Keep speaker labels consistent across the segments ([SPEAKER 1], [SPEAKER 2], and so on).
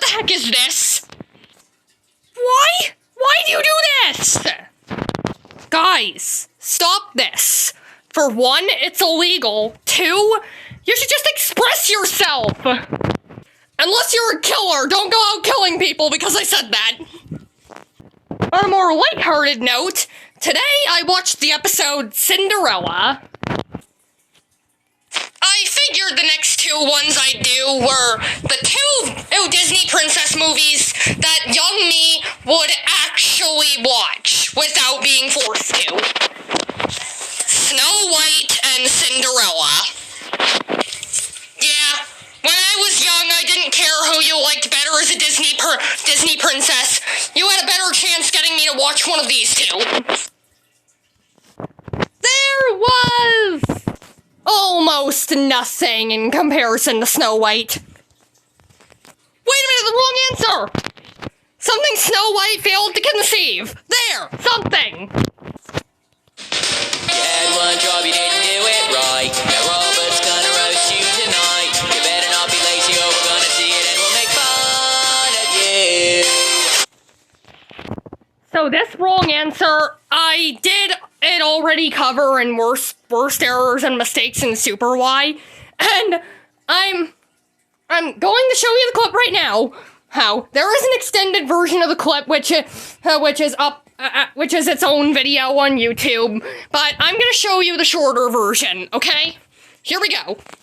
[SPEAKER 1] the heck is this? Why? Why do you do this? Guys, stop this. For one, it's illegal. Two, you should just express yourself. Unless you're a killer, don't go out killing people because I said that. On a more lighthearted note, today I watched the episode Cinderella. I figured the next two ones I'd do were the two Disney princess movies that young me would actually watch without being forced to. Snow White and Cinderella. Yeah, when I was young, I didn't care who you liked better as a Disney princess. You had a better chance getting me to watch one of these two. There was almost nothing in comparison to Snow White. Wait a minute, the wrong answer! Something Snow White failed to conceive. There, something.
[SPEAKER 2] You had one job, you didn't do it right. Now Robert's gonna roast you tonight. You better not be lazy or we're gonna see it and we'll make fun of you.
[SPEAKER 1] So this wrong answer, I did it already cover in worst errors and mistakes in Super Y, and I'm going to show you the clip right now. How there is an extended version of the clip which is up. Which is its own video on YouTube, but I'm gonna show you the shorter version, okay? Here we go. The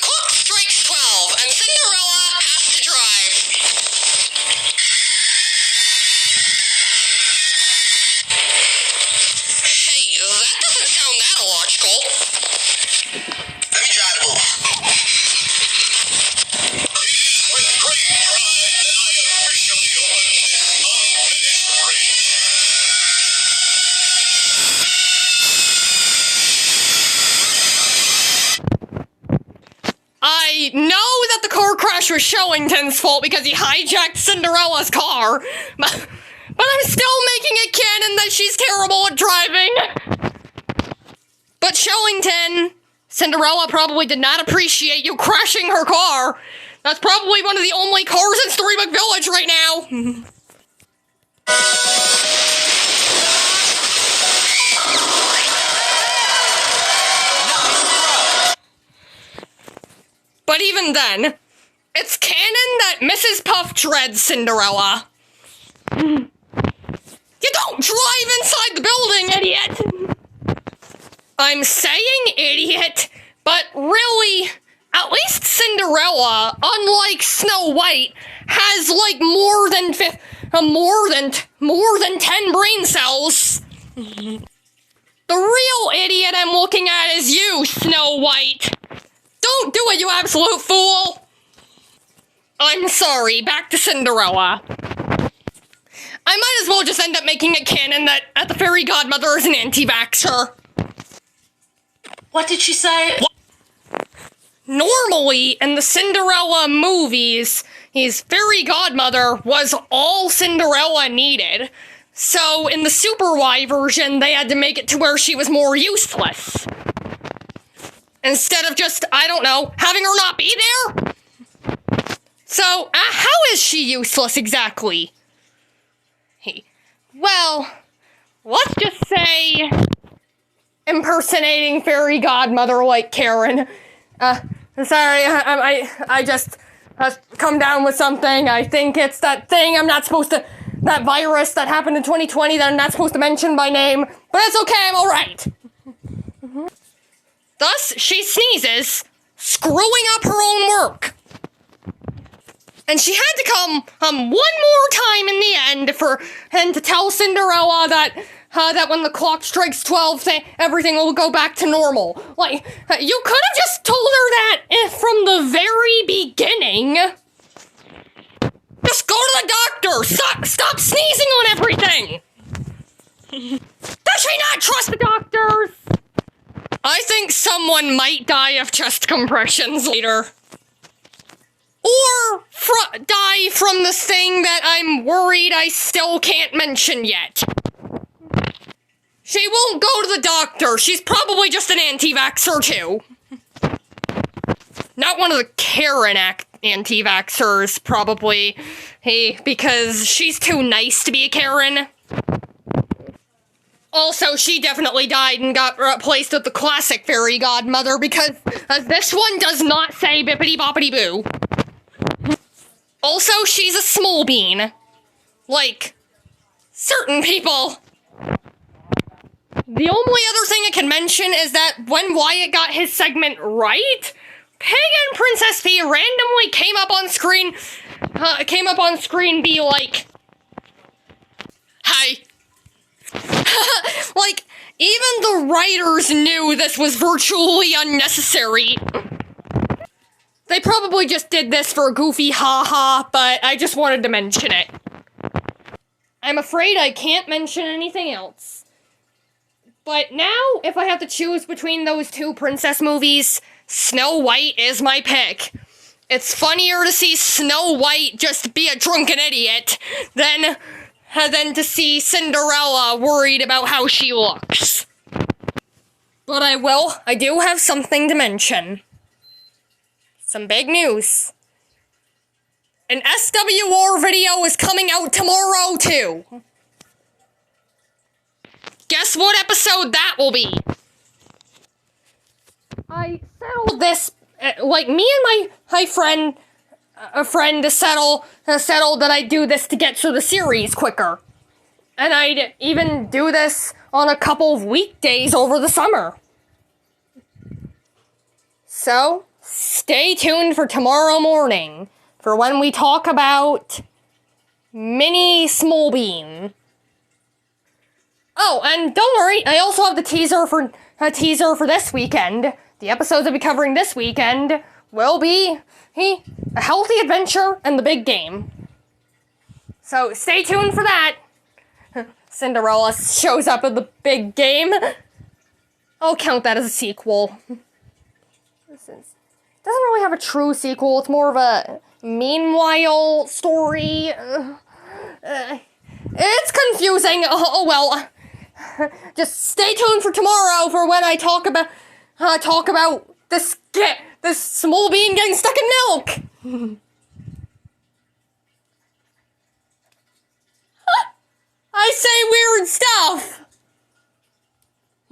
[SPEAKER 1] clock strikes 12, and Cinderella has to drive. Hey, that doesn't sound that illogical.
[SPEAKER 3] Let me try to move.
[SPEAKER 1] I know that the car crash was Shellington's fault because he hijacked Cinderella's car, but I'm still making it canon that she's terrible at driving. But Shellington, Cinderella probably did not appreciate you crashing her car. That's probably one of the only cars in Storybook Village right now. But even then, it's canon that Mrs. Puff dreads Cinderella. You don't drive inside the building, idiot! I'm saying idiot, but really, at least Cinderella, unlike Snow White, has like more than 10 brain cells. The real idiot I'm looking at is you, Snow White. Don't do it, you absolute fool! I'm sorry, back to Cinderella. I might as well just end up making it canon that the fairy godmother is an anti-vaxxer.
[SPEAKER 4] What did she say?
[SPEAKER 1] Normally, in the Cinderella movies, his fairy godmother was all Cinderella needed. So, in the Super Y version, they had to make it to where she was more useless. Instead of just, I don't know, having her not be there? So, how is she useless exactly? Hey, well, let's just say impersonating fairy godmother like Karen. Sorry, I just come down with something. I think it's that thing I'm not supposed to, that virus that happened in 2020 that I'm not supposed to mention by name, but it's okay, I'm alright. Thus, she sneezes, screwing up her own work. And she had to come one more time in the end to tell Cinderella that when the clock strikes 12, everything will go back to normal. Like, you could have just told her that from the very beginning. Just go to the doctor! Stop sneezing on everything! Does she not trust the doctors? I think someone might die of chest compressions later. Or die from the thing that I'm worried I still can't mention yet. She won't go to the doctor. She's probably just an anti-vaxxer too. Not one of the Karen anti-vaxxers, probably. Hey, because she's too nice to be a Karen. Also, she definitely died and got replaced with the classic fairy godmother because this one does not say bippity boppity boo. Also, she's a small bean. Like, certain people. The only other thing I can mention is that when Wyatt got his segment right, Pagan Princess P randomly came up on screen, be like, "Hi." Like, even the writers knew this was virtually unnecessary. They probably just did this for a goofy haha, but I just wanted to mention it. I'm afraid I can't mention anything else. But now, if I have to choose between those two princess movies, Snow White is my pick. It's funnier to see Snow White just be a drunken idiot than to see Cinderella worried about how she looks. But I do have something to mention. Some big news. An SWR video is coming out tomorrow, too. Guess what episode that will be? I settled this, like, me and my friend settled that I'd do this to get through the series quicker. And I'd even do this on a couple of weekdays over the summer. So, stay tuned for tomorrow morning for when we talk about Mini Smallbean. Oh, and don't worry, I also have the teaser for this weekend. The episodes I'll be covering this weekend will be A Healthy Adventure and The Big Game. So stay tuned for that. Cinderella shows up in The Big Game. I'll count that as a sequel. It doesn't really have a true sequel, it's more of a meanwhile story. It's confusing. Oh well. Just stay tuned for tomorrow for when I talk about this small bean getting stuck in milk. I say weird stuff.